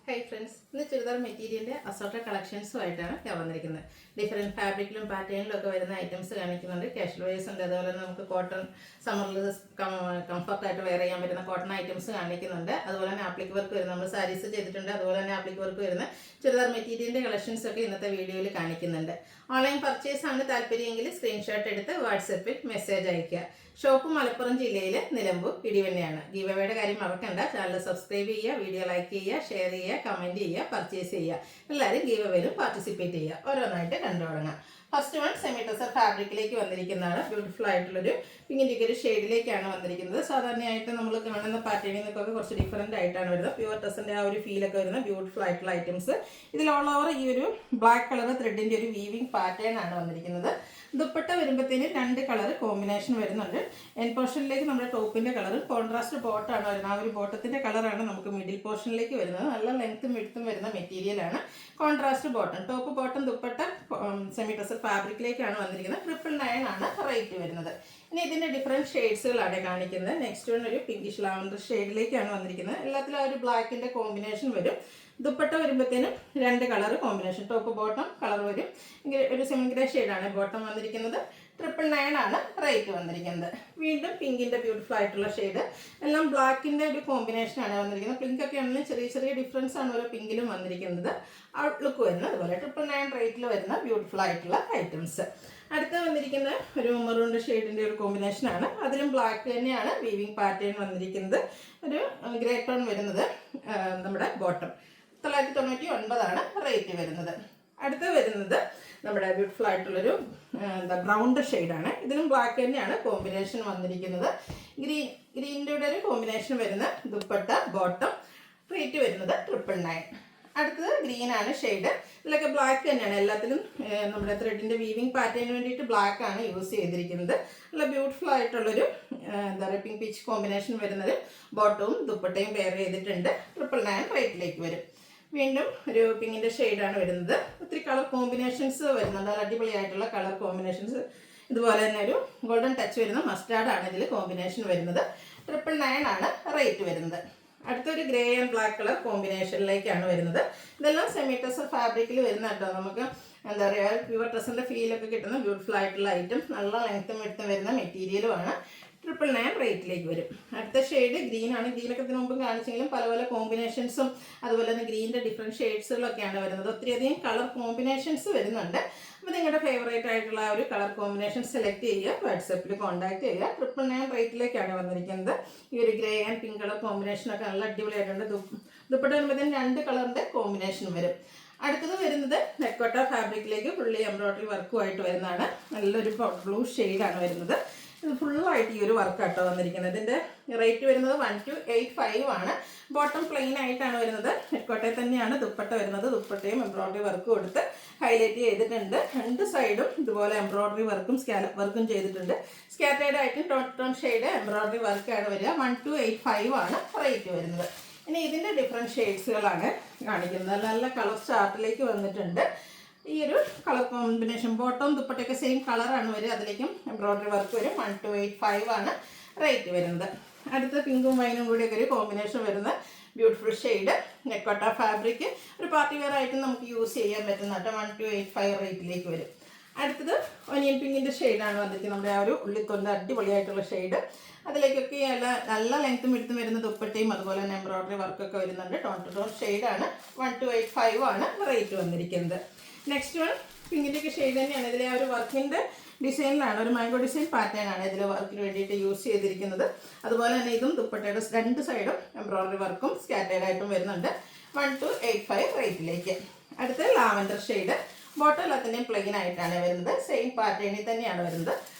Hi friends, ഇന്ന് ചുരിദാർ മെറ്റീരിയലിൻ്റെ assorted കളക്ഷൻസുമായിട്ടാണ് ഞാൻ വന്നിരിക്കുന്നത്. ഡിഫറെൻറ്റ് ഫാബ്രിക്കിലും പാറ്റേണിലും ഒക്കെ വരുന്ന ഐറ്റംസ് കാണിക്കുന്നുണ്ട്. കാഷ്വൽ വെയേഴ്സ് ഉണ്ട്, അതുപോലെ തന്നെ നമുക്ക് കോട്ടൺ സമ്മറിൽ കംഫർട്ടായിട്ട് വെയർ ചെയ്യാൻ പറ്റുന്ന കോട്ടൺ ഐറ്റംസ് കാണിക്കുന്നുണ്ട്. അതുപോലെ തന്നെ ആപ്ലിക് വർക്ക് വരുന്ന നമ്മൾ സാരീസ് ചെയ്തിട്ടുണ്ട്, അതുപോലെ തന്നെ ആപ്ലിക് വർക്ക് വരുന്ന ചുരിദാർ മെറ്റീരിയലിൻ്റെ കളക്ഷൻസ് ഒക്കെ ഇന്നത്തെ വീഡിയോയിൽ കാണിക്കുന്നുണ്ട്. ഓൺലൈൻ പർച്ചേസ് ആണ് താല്പര്യമെങ്കിൽ സ്ക്രീൻഷോട്ട് എടുത്ത് വാട്സപ്പിൽ മെസ്സേജ് അയയ്ക്കുക. ഷോപ്പ് മലപ്പുറം ജില്ലയിൽ നിലമ്പൂർ ഇടിവണ്ണയാണ്. ഗീവ് അവേയുടെ കാര്യം മറക്കണ്ട. ചാനൽ സബ്സ്ക്രൈബ് ചെയ്യുക, വീഡിയോ ലൈക്ക് ചെയ്യുക, ഷെയർ ചെയ്യുക, കമൻറ്റ് ചെയ്യുക, പർച്ചേസ് ചെയ്യുക. എല്ലാവരും ഗീവ് അവേയിലും പാർട്ടിസിപ്പേറ്റ് ചെയ്യുക. ഓരോന്നായിട്ട് കണ്ടു തുടങ്ങാം. ഫസ്റ്റ് വൺ സെമി ടെസർ ഫാബ്രിക്കിലേക്ക് വന്നിരിക്കുന്നതാണ്. ബ്യൂട്ടിഫുൾ ആയിട്ടുള്ളൊരു പിങ്കിൻ്റെ ഒരു ഷെയ്ഡിലേക്കാണ് വന്നിരിക്കുന്നത്. സാധാരണയായിട്ട് നമ്മൾ കാണുന്ന പാറ്റേണിൽ നിന്നൊക്കെ കുറച്ച് ഡിഫറൻറ്റ് ആയിട്ടാണ് വരുന്നത്. പ്യുവർ ടെസറിൻ്റെ ആ ഒരു ഫീലൊക്കെ വരുന്ന ബ്യൂട്ടിഫുൾ ആയിട്ടുള്ള ഐറ്റംസ്. ഇതിൽ ഓൾ ഓവർ ഈ ഒരു ബ്ലാക്ക് കളർ ത്രെഡിൻ്റെ ഒരു വീവിങ് പാറ്റേൺ ആണ് വന്നിരിക്കുന്നത്. ദുപ്പട്ട വരുമ്പോഴത്തേന് രണ്ട് കളർ കോമ്പിനേഷൻ വരുന്നുണ്ട്. എൻ പോർഷനിലേക്ക് നമ്മുടെ ടോപ്പിൻ്റെ കളർ കോൺട്രാസ്റ്റ് ബോട്ടാണ് വരുന്നത്. ആ ഒരു ബോട്ടത്തിൻ്റെ കളറാണ് നമുക്ക് മിഡിൽ പോർഷനിലേക്ക് വരുന്നത്. നല്ല ലെങ്ത്തും വിഡ്ത്തും വരുന്ന മെറ്റീരിയലാണ്. Contrast bottom, top bottom dupatta semi tussar ഫാബ്രിക്കിലേക്കാണ് വന്നിരിക്കുന്നത്. 999 ആണ് റേറ്റ് വരുന്നത്. ഇനി ഇതിൻ്റെ ഡിഫറെൻറ്റ് ഷെയ്ഡ്സുകളാണ് കാണിക്കുന്നത്. നെക്സ്റ്റ് വൺ ഒരു പിങ്കിഷ് ലാവൻഡർ ഷെയ്ഡിലേക്കാണ് വന്നിരിക്കുന്നത്. എല്ലാത്തിലും ആ ഒരു ബ്ലാക്കിൻ്റെ കോമ്പിനേഷൻ വരും. ദുപ്പട്ട വരുമ്പോഴത്തേനും രണ്ട് colour combination, top bottom colour വരും. ഒരു സെമി ഗ്രേ ഷെയ്ഡാണ് ബോട്ടം വന്നിരിക്കുന്നത്. 999 ആണ് റേറ്റ് വന്നിരിക്കുന്നത്. വീണ്ടും പിങ്കിൻ്റെ ബ്യൂട്ടിഫുൾ ആയിട്ടുള്ള ഷെയ്ഡ്. എല്ലാം ബ്ലാക്കിൻ്റെ ഒരു കോമ്പിനേഷനാണ് വന്നിരിക്കുന്നത്. പിങ്കൊക്കെ ആണെങ്കിലും ചെറിയ ചെറിയ ഡിഫറൻസ് ആണ് ഓരോ പിങ്കിലും വന്നിരിക്കുന്നത്. ഔട്ട്ലുക്ക് വരുന്നത് അതുപോലെ 999 റേറ്റിൽ വരുന്ന ബ്യൂട്ടിഫുൾ ആയിട്ടുള്ള ഐറ്റംസ്. അടുത്ത വന്നിരിക്കുന്ന ഒരു മെറൂൺ ഷെയ്ഡിൻ്റെ ഒരു കോമ്പിനേഷനാണ്. അതിലും ബ്ലാക്ക് തന്നെയാണ് വീവിങ് പാറ്റേൺ വന്നിരിക്കുന്നത്. ഒരു ഗ്രേ ടോൺ വരുന്നത് നമ്മുടെ ബോട്ടം. 999 ആണ് റേറ്റ് വരുന്നത്. അടുത്ത് വരുന്നത് നമ്മുടെ ബ്യൂട്ടിഫുൾ ആയിട്ടുള്ളൊരു ബ്രൗൺ ഷെയ്ഡാണ്. ഇതിലും ബ്ലാക്ക് തന്നെയാണ് കോമ്പിനേഷൻ വന്നിരിക്കുന്നത്. ഗ്രീനിൻ്റെ ഒരു കോമ്പിനേഷൻ വരുന്ന ദുപ്പട്ട ബോട്ടം. റേറ്റ് വരുന്നത് 999. അടുത്തത് ഗ്രീനാണ് ഷെയ്ഡ്. ഇതിലൊക്കെ ബ്ലാക്ക് തന്നെയാണ്. എല്ലാത്തിലും നമ്മുടെ ത്രെഡിൻ്റെ വീവിങ് പാറ്റേണിന് വേണ്ടിയിട്ട് ബ്ലാക്ക് ആണ് യൂസ് ചെയ്തിരിക്കുന്നത്. നല്ല ബ്യൂട്ടിഫുൾ ആയിട്ടുള്ളൊരു എന്താ പറയുക പിങ്ക് പീച്ച് കോമ്പിനേഷൻ വരുന്നത് ബോട്ടവും ദുപ്പട്ടയും പെയർ ചെയ്തിട്ടുണ്ട്. 999 റേറ്റിലേക്ക് വരും. വീണ്ടും ഒരു പിങ്കിൻ്റെ ഷെയ്ഡാണ് വരുന്നത്. ഒത്തിരി കളർ കോമ്പിനേഷൻസ് വരുന്നുണ്ട്. നല്ല അടിപൊളിയായിട്ടുള്ള കളർ കോമ്പിനേഷൻസ്. ഇതുപോലെ തന്നെ ഒരു ഗോൾഡൻ ടച്ച് വരുന്ന മസ്റ്റാർഡാണ് ഇതിൽ കോമ്പിനേഷൻ വരുന്നത്. 999 ആണ് റേറ്റ് വരുന്നത്. അടുത്തൊരു ഗ്രേ ആൻഡ് ബ്ലാക്ക് കളർ കോമ്പിനേഷനിലേക്കാണ് വരുന്നത്. ഇതെല്ലാം സെമി ടെസർ ഫാബ്രിക്കിൽ വരുന്ന കേട്ടോ. നമുക്ക് എന്താ പറയുക പ്യുവർ ടെസറിൻ്റെ ഫീലൊക്കെ കിട്ടുന്ന ബ്യൂട്ടിഫുൾ ആയിട്ടുള്ള ഐറ്റം. നല്ല ലെങ്ത്തും വിഡ്ത്തും വരുന്ന മെറ്റീരിയലുമാണ്. 999 റേറ്റിലേക്ക് വരും. അടുത്ത ഷെയ്ഡ് ഗ്രീൻ ആണ്. ഗ്രീനൊക്കെ ഇതിനു മുമ്പ് കാണിച്ചെങ്കിലും പല പല കോമ്പിനേഷൻസും അതുപോലെ തന്നെ ഗ്രീനിൻ്റെ ഡിഫറെൻറ്റ് ഷെയ്ഡ്സുകളൊക്കെയാണ് വരുന്നത്. ഒത്തിരിയധികം കളർ കോമ്പിനേഷൻസ് വരുന്നുണ്ട്. അപ്പോൾ നിങ്ങളുടെ ഫേവറേറ്റ് ആയിട്ടുള്ള ആ ഒരു കളർ കോമ്പിനേഷൻ സെലക്ട് ചെയ്യുക, വാട്സപ്പിൽ കോൺടാക്ട് ചെയ്യുക. 999 റേറ്റിലേക്കാണ് വന്നിരിക്കുന്നത്. ഈ ഒരു ഗ്രേ ആൻഡ് പിങ്ക് കളർ കോമ്പിനേഷനൊക്കെ നല്ല അടിപൊളിയായിട്ടുണ്ട്. ദുപ്പട്ട വരുമ്പോഴത്തേന് രണ്ട് കളറിൻ്റെ കോമ്പിനേഷൻ വരും. അടുത്തത് വരുന്നത് നെക്കോട്ട ഫാബ്രിക്കിലേക്ക് ഫുള്ളി എംബ്രോയ്ഡറി വർക്കുമായിട്ട് വരുന്നതാണ്. നല്ലൊരു ബ്ലൂ ഷെയ്ഡാണ് വരുന്നത്. ഇത് ഫുള്ളായിട്ട് ഈ ഒരു വർക്കാട്ടോ വന്നിരിക്കുന്നത്. ഇതിൻ്റെ റേറ്റ് വരുന്നത് 1285 ആണ്. ബോട്ടം പ്ലെയിൻ ആയിട്ടാണ് വരുന്നത്. നെക്കോട്ടയിൽ തന്നെയാണ് ദുപ്പട്ട വരുന്നത്. ദുപ്പട്ടയും എംബ്രോയ്ഡറി വർക്കും കൊടുത്ത് ഹൈലൈറ്റ് ചെയ്തിട്ടുണ്ട്. രണ്ട് സൈഡും ഇതുപോലെ എംബ്രോയ്ഡറി വർക്കും സ്കാലപ്പ് വർക്കും ചെയ്തിട്ടുണ്ട്. സ്കാറ്റേർഡ് ആയിട്ട് ടോൺ ഷെയ്ഡ് എംബ്രോയ്ഡറി വർക്കാണ് വരിക. 1285 ആണ് റേറ്റ് വരുന്നത്. ഇനി ഇതിൻ്റെ ഡിഫറെൻറ്റ് ഷെയ്ഡ്സുകളാണ് കാണിക്കുന്നത്. നല്ല നല്ല കളർ ചാർട്ടിലേക്ക് വന്നിട്ടുണ്ട്. ഈ ഒരു കളർ കോമ്പിനേഷൻ ബോട്ടം ദുപ്പട്ടയൊക്കെ സെയിം കളറാണ് വരിക. അതിലേക്കും എംബ്രോയ്ഡറി വർക്ക് വരും. 1285 ആണ് റേറ്റ് വരുന്നത്. അടുത്ത പിങ്കും വൈനും കൂടിയൊക്കെ ഒരു കോമ്പിനേഷൻ വരുന്ന ബ്യൂട്ടിഫുൾ ഷെയ്ഡ് നെക്കോട്ട ഫാബ്രിക്. ഒരു പാർട്ടി വെയർ ആയിട്ട് നമുക്ക് യൂസ് ചെയ്യാൻ പറ്റുന്ന കേട്ടോ. 1285 റേറ്റിലേക്ക് വരും. അടുത്തത് ഒനിയൻ പിങ്കിൻ്റെ ഷെയ്ഡാണ് വന്നിരിക്കുന്നത്. നമ്മുടെ ആ ഒരു ഉള്ളിത്തൊണ്ട അടിപൊളിയായിട്ടുള്ള ഷെയ്ഡ്. അതിലേക്കൊക്കെ നല്ല ലെങ്ത്തും എടുത്തും വരുന്ന ദുപ്പട്ടയും അതുപോലെ തന്നെ എംബ്രോയ്ഡറി വർക്കൊക്കെ വരുന്നുണ്ട്. ടോൺ ടു ടോൺ ഷെയ്ഡാണ്. 1285 ആണ് റേറ്റ് വന്നിരിക്കുന്നത്. നെക്സ്റ്റ് വൺ പിങ്കിൻ്റെയൊക്കെ ഷെയ്ഡ് തന്നെയാണ്. ഇതിലെ ആ ഒരു വർക്കിൻ്റെ ഡിസൈനിലാണ് ഒരു മാംഗോ ഡിസൈൻ പാറ്റേൺ ആണ് ഇതിൽ വർക്കിന് വേണ്ടിയിട്ട് യൂസ് ചെയ്തിരിക്കുന്നത്. അതുപോലെ തന്നെ ഇതും ദുപ്പട്ടയുടെ രണ്ട് സൈഡും എംബ്രോയ്ഡറി വർക്കും സ്കാറ്റേർഡ് ആയിട്ടും വരുന്നുണ്ട്. 1285 റേറ്റിലേക്ക്. അടുത്ത ലാവൻഡർ ഷെയ്ഡ്. ബോട്ടം എല്ലാത്തിൻ്റെയും പ്ലെയിൻ ആയിട്ടാണ് വരുന്നത്. സെയിം പാറ്റേണിൽ തന്നെയാണ് വരുന്നത്.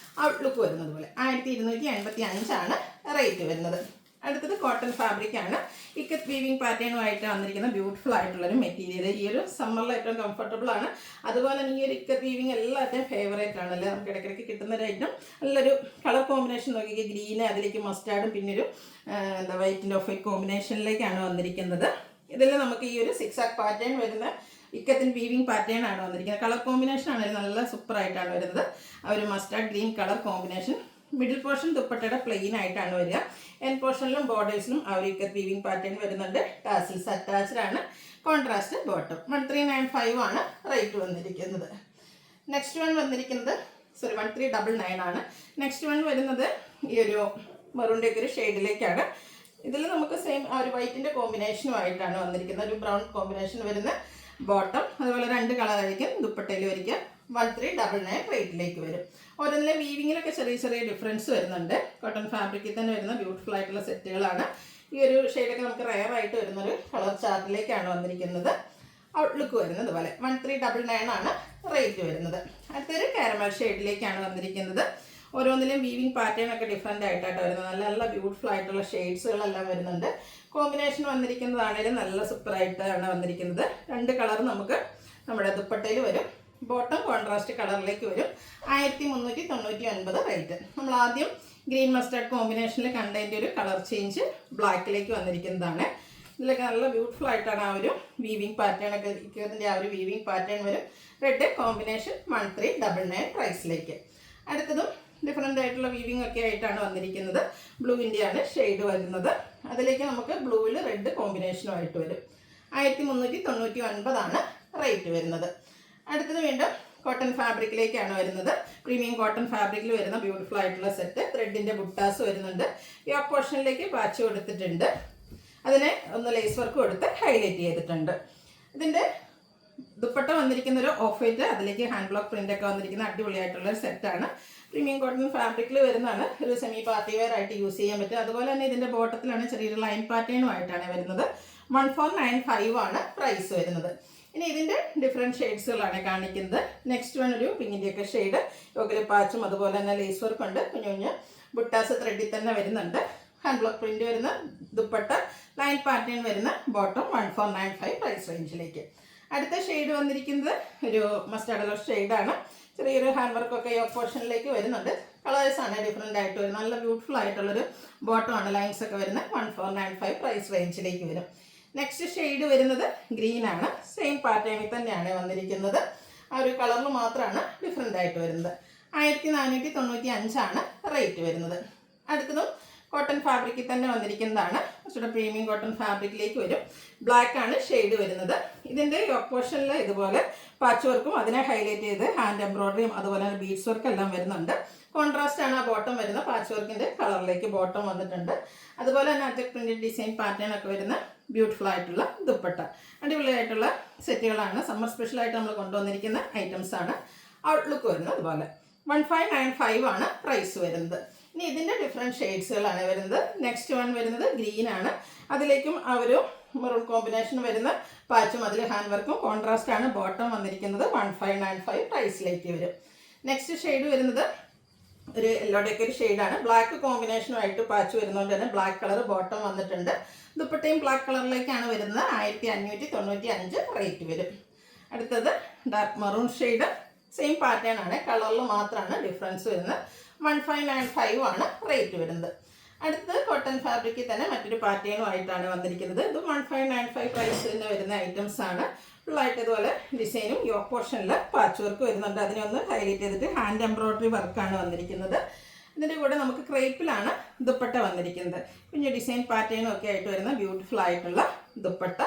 ഔട്ട്ലുക്ക് വരുന്നത് പോലെ 1285 ആണ് റേറ്റ് വരുന്നത്. അടുത്തത് കോട്ടൺ ഫാബ്രിക് ആണ്. ഇക്കത്ത് വീവിങ് പാറ്റേണുമായിട്ട് വന്നിരിക്കുന്ന ബ്യൂട്ടിഫുൾ ആയിട്ടുള്ളൊരു മെറ്റീരിയൽ. ഈ ഒരു സമ്മറിൽ ഏറ്റവും കംഫർട്ടബിൾ ആണ്. അതുപോലെ തന്നെ ഈ ഒരു ഇക്കത്ത് വീവിങ് എല്ലാവരുടെയും ഫേവറേറ്റ് ആണല്ലേ. നമുക്ക് ഇടയ്ക്കിടയ്ക്ക് കിട്ടുന്ന ഒരു ഐറ്റം. നല്ലൊരു കളർ കോമ്പിനേഷൻ നോക്കിക്കുക. ഗ്രീന് അതിലേക്ക് മസ്റ്റാർഡും പിന്നെ ഒരു എന്താ വൈറ്റിൻ്റെ ഓഫ് വൈറ്റ് കോമ്പിനേഷനിലേക്കാണ് വന്നിരിക്കുന്നത്. ഇതിൽ നമുക്ക് ഈ ഒരു സിക്സാക് പാറ്റേൺ വരുന്ന ഇക്കത്തിൻ്റെ വീവിങ് പാറ്റേൺ ആണ് വന്നിരിക്കുന്നത്. കളർ കോമ്പിനേഷൻ ആണെങ്കിൽ നല്ല സൂപ്പറായിട്ടാണ് വരുന്നത്. ആ ഒരു mustard green colour combination. Middle portion ദുപ്പട്ടയുടെ പ്ലെയിൻ ആയിട്ടാണ് വരിക. എൻ പോർഷനിലും ബോർഡേഴ്സിലും ആ ഒരു ഇക്കത്ത് വീവിങ് പാറ്റേൺ വരുന്നുണ്ട്. ടാസിൽസ് അറ്റാച്ച്ഡ് ആണ്. ബോട്ടം. 1395 ആണ് റേറ്റ് വന്നിരിക്കുന്നത്. നെക്സ്റ്റ് വൺ വന്നിരിക്കുന്നത് 1399 ആണ്. നെക്സ്റ്റ് വൺ വരുന്നത് ഈ ഒരു മെറൂണിൻ്റെ ഒക്കെ ഒരു ഷെയ്ഡിലേക്കാണ്. ഇതിൽ നമുക്ക് സെയിം ആ ഒരു വൈറ്റിൻ്റെ കോമ്പിനേഷനുമായിട്ടാണ് വന്നിരിക്കുന്നത്. ഒരു ബ്രൗൺ കോമ്പിനേഷൻ വരുന്ന ബോട്ടം, അതുപോലെ 2 കളറായിരിക്കും ദുപ്പട്ടയിൽ വരിക. 1399 റേറ്റിലേക്ക് വരും. ഓരോന്നിലെ വീവിങ്ങിലൊക്കെ ചെറിയ ചെറിയ ഡിഫറൻസ് വരുന്നുണ്ട്. കോട്ടൺ ഫാബ്രിക്കിൽ തന്നെ വരുന്ന ബ്യൂട്ടിഫുൾ ആയിട്ടുള്ള സെറ്റുകളാണ്. ഈ ഒരു ഷെയ്ഡൊക്കെ നമുക്ക് റെയർ ആയിട്ട് വരുന്നൊരു കളർ ചാർട്ടിലേക്കാണ് വന്നിരിക്കുന്നത്. ഔട്ട്ലുക്ക് വരുന്നത് പോലെ 1399 ആണ് റേറ്റ് വരുന്നത്. അടുത്തൊരു കാരമൽ ഷെയ്ഡിലേക്കാണ് വന്നിരിക്കുന്നത്. ഓരോന്നിലും വീവിങ് പാറ്റേൺ ഒക്കെ ഡിഫറെൻ്റ് ആയിട്ടാണ് വരുന്നത്. നല്ല നല്ല ബ്യൂട്ടിഫുൾ ആയിട്ടുള്ള ഷെയ്ഡ്സുകളെല്ലാം വരുന്നുണ്ട്. കോമ്പിനേഷൻ വന്നിരിക്കുന്നതാണെങ്കിലും നല്ല സൂപ്പറായിട്ടാണ് വന്നിരിക്കുന്നത്. 2 കളർ നമുക്ക് നമ്മുടെ ദുപ്പട്ടയിൽ വരും. ബോട്ടം കോൺട്രാസ്റ്റ് കളറിലേക്ക് വരും. 1399 റേറ്റ്. നമ്മൾ ആദ്യം ഗ്രീൻ മസ്റ്റാർഡ് കോമ്പിനേഷനിൽ കണ്ടതിൻ്റെ ഒരു കളർ ചേഞ്ച് ബ്ലാക്കിലേക്ക് വന്നിരിക്കുന്നതാണ്. ഇതിലൊക്കെ നല്ല ബ്യൂട്ടിഫുൾ ആയിട്ടാണ് ആ ഒരു വീവിങ് പാറ്റേൺ ഒക്കെ ഇരിക്കുന്നതിൻ്റെ ആ ഒരു വീവിങ് പാറ്റേൺ വരും. Red combination 1399 പ്രൈസിലേക്ക്. അടുത്തതും ഡിഫറെൻ്റ് ആയിട്ടുള്ള വീവിങ് ഒക്കെ ആയിട്ടാണ് വന്നിരിക്കുന്നത്. ബ്ലൂവിൻ്റെയാണ് ഷെയ്ഡ് വരുന്നത്. അതിലേക്ക് നമുക്ക് ബ്ലൂവിൽ റെഡ് കോമ്പിനേഷനുമായിട്ട് വരും. 1399 ആണ് റേറ്റ് വരുന്നത്. അടുത്തത് വീണ്ടും കോട്ടൺ ഫാബ്രിക്കിലേക്കാണ് വരുന്നത്. പ്രീമിയം കോട്ടൺ ഫാബ്രിക്കിൽ വരുന്ന ബ്യൂട്ടിഫുൾ ആയിട്ടുള്ള സെറ്റ്. ത്രെഡിൻ്റെ ബുട്ടാസ് വരുന്നുണ്ട്. ഈ പോർഷനിലേക്ക് പാച്ച് കൊടുത്തിട്ടുണ്ട്. അതിനെ ഒന്ന് ലേസ് വർക്ക് കൊടുത്ത് ഹൈലൈറ്റ് ചെയ്തിട്ടുണ്ട്. ഇതിൻ്റെ ദുപ്പട്ട വന്നിരിക്കുന്ന ഒരു ഓഫ് വൈറ്റ്, അതിലേക്ക് ഹാൻഡ് ബ്ലോക്ക് പ്രിൻ്റ് ഒക്കെ വന്നിരിക്കുന്ന അടിപൊളിയായിട്ടുള്ള ഒരു സെറ്റാണ്. പ്രീമിയം കോട്ടൺ ഫാബ്രിക്കിൽ വരുന്നതാണ്. ഒരു സെമി പാർട്ടി വെയർ ആയിട്ട് യൂസ് ചെയ്യാൻ പറ്റും. അതുപോലെ തന്നെ ഇതിൻ്റെ ബോട്ടത്തിലാണ് ചെറിയൊരു ലൈൻ പാറ്റേണുമായിട്ടാണ് വരുന്നത്. 1495 ആണ് പ്രൈസ് വരുന്നത്. ഇനി ഇതിൻ്റെ ഡിഫറെൻറ്റ് ഷെയ്ഡ്സുകളാണ് കാണിക്കുന്നത്. നെക്സ്റ്റ് വൺ ഒരു പിങ്കിൻ്റെയൊക്കെ ഷെയ്ഡ്, യോഗിലെ പാച്ചും അതുപോലെ തന്നെ ലേസ് വർക്ക് ഉണ്ട്. കുഞ്ഞു കുഞ്ഞ് ബുട്ടാസ് ത്രെഡിൽ തന്നെ വരുന്നുണ്ട്. ഹാൻഡ് ബ്ലോക്ക് പ്രിൻ്റ് വരുന്ന ദുപ്പട്ട, ലൈൻ പാറ്റേൺ വരുന്ന ബോട്ടം 1495 പ്രൈസ് റേഞ്ചിലേക്ക്. അടുത്ത ഷെയ്ഡ് വന്നിരിക്കുന്നത് ഒരു മസ്റ്റാർഡ് കളർ ഷെയ്ഡാണ്. ചെറിയൊരു ഹാൻഡ് വർക്കൊക്കെ യോക്ക് പോർഷനിലേക്ക് വരുന്നുണ്ട്. കളേഴ്സാണ് ഡിഫറെൻ്റ് ആയിട്ട് വരുന്നത്. നല്ല ബ്യൂട്ടിഫുൾ ആയിട്ടുള്ളൊരു ബോട്ടമാണ്. ലൈൻസ് ഒക്കെ വരുന്നത് 1495 പ്രൈസ് റേഞ്ചിലേക്ക് വരും. നെക്സ്റ്റ് ഷെയ്ഡ് വരുന്നത് ഗ്രീൻ ആണ്. സെയിം പാറ്റേണിൽ തന്നെയാണ് വന്നിരിക്കുന്നത്. ആ ഒരു കളറിൽ മാത്രമാണ് ഡിഫറെൻ്റ് ആയിട്ട് വരുന്നത്. 1495 ആണ് റേറ്റ് വരുന്നത്. അടുത്തതും കോട്ടൺ ഫാബ്രിക്കിൽ തന്നെ വന്നിരിക്കുന്നതാണ്. കുറച്ചുകൂടെ പ്രീമിയം കോട്ടൺ ഫാബ്രിക്കിലേക്ക് വരും. ബ്ലാക്ക് ആണ് ഷെയ്ഡ് വരുന്നത്. ഇതിൻ്റെ യോക്ക് പോർഷനിൽ ഇതുപോലെ പാച്ച് വർക്കും അതിനെ ഹൈലൈറ്റ് ചെയ്ത് ഹാൻഡ് എംബ്രോയ്ഡറിയും അതുപോലെ തന്നെ ബീഡ്സ് വർക്ക് എല്ലാം വരുന്നുണ്ട്. കോൺട്രാസ്റ്റ് ആണ് ആ ബോട്ടം വരുന്ന പാച്ച് വർക്കിൻ്റെ കളറിലേക്ക് ബോട്ടം വന്നിട്ടുണ്ട്. അതുപോലെ തന്നെ അറ്റക് പ്രിന്റഡ് ഡിസൈൻ പാറ്റേൺ ഒക്കെ വരുന്ന ബ്യൂട്ടിഫുൾ ആയിട്ടുള്ള ദുപ്പട്ട. അടിപൊളിയായിട്ടുള്ള സെറ്റുകളാണ്. സമ്മർ സ്പെഷ്യലായിട്ട് നമ്മൾ കൊണ്ടുവന്നിരിക്കുന്ന ഐറ്റംസ് ആണ്. ഔട്ട്ലുക്ക് വരുന്നത് അതുപോലെ 1595 ആണ് പ്രൈസ് വരുന്നത്. ഇനി ഇതിൻ്റെ ഡിഫറെൻറ്റ് ഷെയ്ഡ്സുകളാണ് വരുന്നത്. നെക്സ്റ്റ് വൺ വരുന്നത് ഗ്രീൻ ആണ്. അതിലേക്കും ആ ഒരു മെറൂൺ കോമ്പിനേഷൻ വരുന്ന പാച്ചും അതിൽ ഹാൻഡ് വർക്കും കോൺട്രാസ്റ്റ് ആണ് ബോട്ടം വന്നിരിക്കുന്നത്. 1595 പ്രൈസിലേക്ക് വരും. നെക്സ്റ്റ് ഷെയ്ഡ് വരുന്നത് ഒരു യെല്ലോടെയൊക്കെ ഒരു ഷെയ്ഡാണ്. ബ്ലാക്ക് കോമ്പിനേഷനുമായിട്ട് പാച്ച് വരുന്നതുകൊണ്ട് തന്നെ ബ്ലാക്ക് കളർ ബോട്ടം വന്നിട്ടുണ്ട്. ദുപ്പട്ടയും ബ്ലാക്ക് കളറിലേക്കാണ് വരുന്നത്. 1595 റേറ്റ് വരും. അടുത്തത് dark maroon shade. Same pattern ആണ്, കളറിൽ മാത്രമാണ് ഡിഫറൻസ് വരുന്നത്. 1595 ആണ് റേറ്റ് വരുന്നത്. അടുത്തത് കോട്ടൺ ഫാബ്രിക്കിൽ തന്നെ മറ്റൊരു പാറ്റേണുമായിട്ടാണ് വന്നിരിക്കുന്നത്. ഇത് 1595 പ്രൈസിന് വരുന്ന ഐറ്റംസ് ആണ്. ഫുള്ളായിട്ട് ഇതുപോലെ ഡിസൈനും യോക്ക് പോർഷനിൽ പാച്ച് വർക്ക് വരുന്നുണ്ട്. അതിനൊന്ന് ഹൈലൈറ്റ് ചെയ്തിട്ട് ഹാൻഡ് എംബ്രോയ്ഡറി വർക്കാണ് വന്നിരിക്കുന്നത്. ഇതിൻ്റെ കൂടെ നമുക്ക് ക്രേപ്പിലാണ് ദുപ്പട്ട വന്നിരിക്കുന്നത്. കുഞ്ഞു ഡിസൈൻ പാറ്റേണും ഒക്കെ ആയിട്ട് വരുന്ന ബ്യൂട്ടിഫുൾ ആയിട്ടുള്ള ദുപ്പട്ട.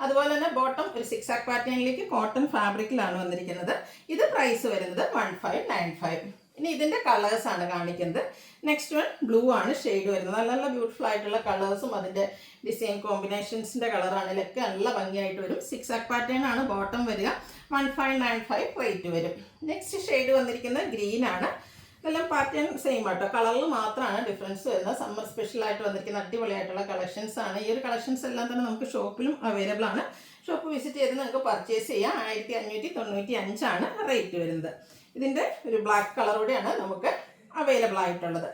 അതുപോലെ തന്നെ ബോട്ടം ഒരു സിക്സാക് പാറ്റേണിലേക്ക് കോട്ടൺ ഫാബ്രിക്കിലാണ് വന്നിരിക്കുന്നത്. ഇത് പ്രൈസ് വരുന്നത് 1595. ഇനി ഇതിൻ്റെ കളേഴ്സാണ് കാണിക്കുന്നത്. നെക്സ്റ്റ് വൺ ബ്ലൂ ആണ് ഷെയ്ഡ് വരുന്നത്. നല്ല നല്ല ബ്യൂട്ടിഫുൾ ആയിട്ടുള്ള കളേഴ്സും അതിൻ്റെ ഡിസൈൻ കോമ്പിനേഷൻസിൻ്റെ കളറാണെങ്കിലൊക്കെ നല്ല ഭംഗിയായിട്ട് വരും. സിക്സാക് പാറ്റേൺ ആണ് ബോട്ടം വരിക. 1595 റേറ്റ് വരും. നെക്സ്റ്റ് ഷെയ്ഡ് വന്നിരിക്കുന്നത് ഗ്രീൻ ആണ്. ഇതെല്ലാം പാറ്റേൺ സെയിം ആട്ടോ, കളറിൽ മാത്രമാണ് ഡിഫറൻസ് വരുന്നത്. സമ്മർ സ്പെഷ്യലായിട്ട് വന്നിരിക്കുന്ന അടിപൊളിയായിട്ടുള്ള കളക്ഷൻസ് ആണ്. ഈ ഒരു കളക്ഷൻസ് എല്ലാം തന്നെ നമുക്ക് ഷോപ്പിലും അവൈലബിൾ ആണ്. ഷോപ്പ് വിസിറ്റ് ചെയ്ത് നിങ്ങൾക്ക് പർച്ചേസ് ചെയ്യാം. 1595 ആണ് റേറ്റ് വരുന്നത്. ഇതിൻ്റെ ഒരു ബ്ലാക്ക് കളറോടെയാണ് നമുക്ക് അവൈലബിൾ ആയിട്ടുള്ളത്.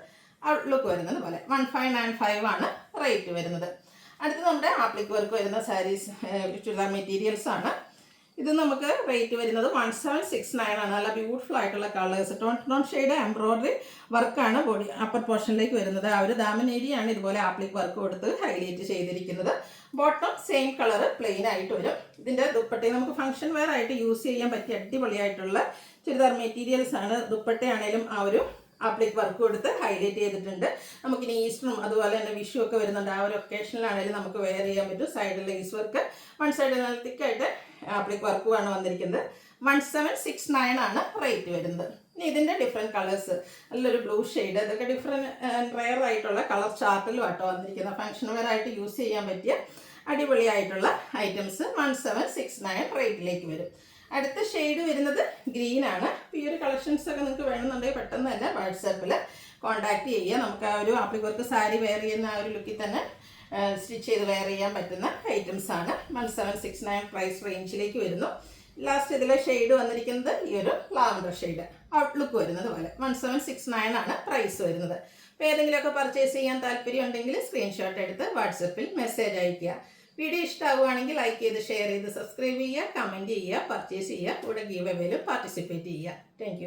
ഔട്ട്ലുക്ക് വരുന്നത് പോലെ 1595 ആണ് റേറ്റ് വരുന്നത്. അടുത്ത് നമ്മുടെ ആപ്ലിക് വർക്ക് വരുന്ന സാരീസ് ചുരിദാർ മെറ്റീരിയൽസ് ആണ്. ഇത് നമുക്ക് റേറ്റ് വരുന്നത് 1769 ആണ്. നല്ല ബ്യൂട്ടിഫുൾ ആയിട്ടുള്ള കളേഴ്സ്, ടോൺ ഷെയ്ഡ് എംബ്രോയ്ഡറി വർക്കാണ് ബോഡി അപ്പർ പോർഷനിലേക്ക് വരുന്നത്. ആ ഒരു ദാമൻ ഏരിയയാണ് ഇതുപോലെ ആപ്ലിക് വർക്ക് കൊടുത്ത് ഹൈലൈറ്റ് ചെയ്തിരിക്കുന്നത്. ബോട്ടം സെയിം കളർ പ്ലെയിൻ ആയിട്ട് വരും. ഇതിൻ്റെ ദുപ്പട്ടയും നമുക്ക് ഫംഗ്ഷൻ വെയർ ആയിട്ട് യൂസ് ചെയ്യാൻ പറ്റിയ അടിപൊളിയായിട്ടുള്ള ചുരിദാർ മെറ്റീരിയൽസ് ആണ്. ദുപ്പട്ടയാണേലും ആ ഒരു ആപ്ലിക് വർക്ക് കൊടുത്ത് ഹൈലൈറ്റ് ചെയ്തിട്ടുണ്ട്. നമുക്കിനി ഈസ്റ്ററും അതുപോലെ തന്നെ വിഷു ഒക്കെ വരുന്നുണ്ട്. ആ ഒരു ഒക്കേഷനിലാണെങ്കിലും നമുക്ക് വെയർ ചെയ്യാൻ പറ്റും. സൈഡിൽ ലേസ് വർക്ക്, വൺ സൈഡിൽ നല്ല തിക്കായിട്ട് ആപ്ലിക് വർക്കുമാണ് വന്നിരിക്കുന്നത്. 1769 ആണ് റേറ്റ് വരുന്നത്. ഇനി ഇതിൻ്റെ ഡിഫറെൻറ്റ് കളേഴ്സ്, നല്ലൊരു ബ്ലൂ ഷെയ്ഡ്, ഇതൊക്കെ ഡിഫറെൻറ്റ് റെയർ ആയിട്ടുള്ള കളർ ചാർട്ടിലും ആട്ടോ വന്നിരിക്കുന്നത്. ഫംഗ്ഷൻ വെയർ ആയിട്ട് യൂസ് ചെയ്യാൻ പറ്റിയ അടിപൊളിയായിട്ടുള്ള ഐറ്റംസ് 1769 റേറ്റിലേക്ക് വരും. അടുത്ത ഷെയ്ഡ് വരുന്നത് ഗ്രീൻ ആണ്. ഈ ഒരു കളക്ഷൻസ് ഒക്കെ നിങ്ങൾക്ക് വേണമെന്നുണ്ടെങ്കിൽ പെട്ടെന്ന് തന്നെ വാട്സാപ്പിൽ കോൺടാക്ട് ചെയ്യുക. നമുക്ക് ആ ഒരു ആപ്ലിക് വർക്ക് സാരി വെയർ ചെയ്യുന്ന ആ ഒരു ലുക്കിൽ തന്നെ സ്റ്റിച്ച് ചെയ്ത് വെയർ ചെയ്യാൻ പറ്റുന്ന ഐറ്റംസ് ആണ്. 1769 പ്രൈസ് റേഞ്ചിലേക്ക് വരുന്നു. ലാസ്റ്റ് ഇതിലെ ഷെയ്ഡ് വന്നിരിക്കുന്നത് ഈ ഒരു ലാവൻഡർ ഷെയ്ഡ്, ഔട്ട്ലുക്ക് വരുന്നത് പോലെ 1769 ആണ് പ്രൈസ് വരുന്നത്. അപ്പോൾ ഏതെങ്കിലുമൊക്കെ പർച്ചേസ് ചെയ്യാൻ താല്പര്യം ഉണ്ടെങ്കിൽ സ്ക്രീൻഷോട്ട് എടുത്ത് വാട്സപ്പിൽ മെസ്സേജ് അയയ്ക്കുക. വീഡിയോ ഇഷ്ടമാവുകയാണെങ്കിൽ ലൈക്ക് ചെയ്ത് ഷെയർ ചെയ്ത് സബ്സ്ക്രൈബ് ചെയ്യുക, കമൻറ്റ് ചെയ്യുക, പർച്ചേസ് ചെയ്യുക, കൂടെ ഗീവ് അവേയിൽ പാർട്ടിസിപ്പേറ്റ് ചെയ്യുക. താങ്ക്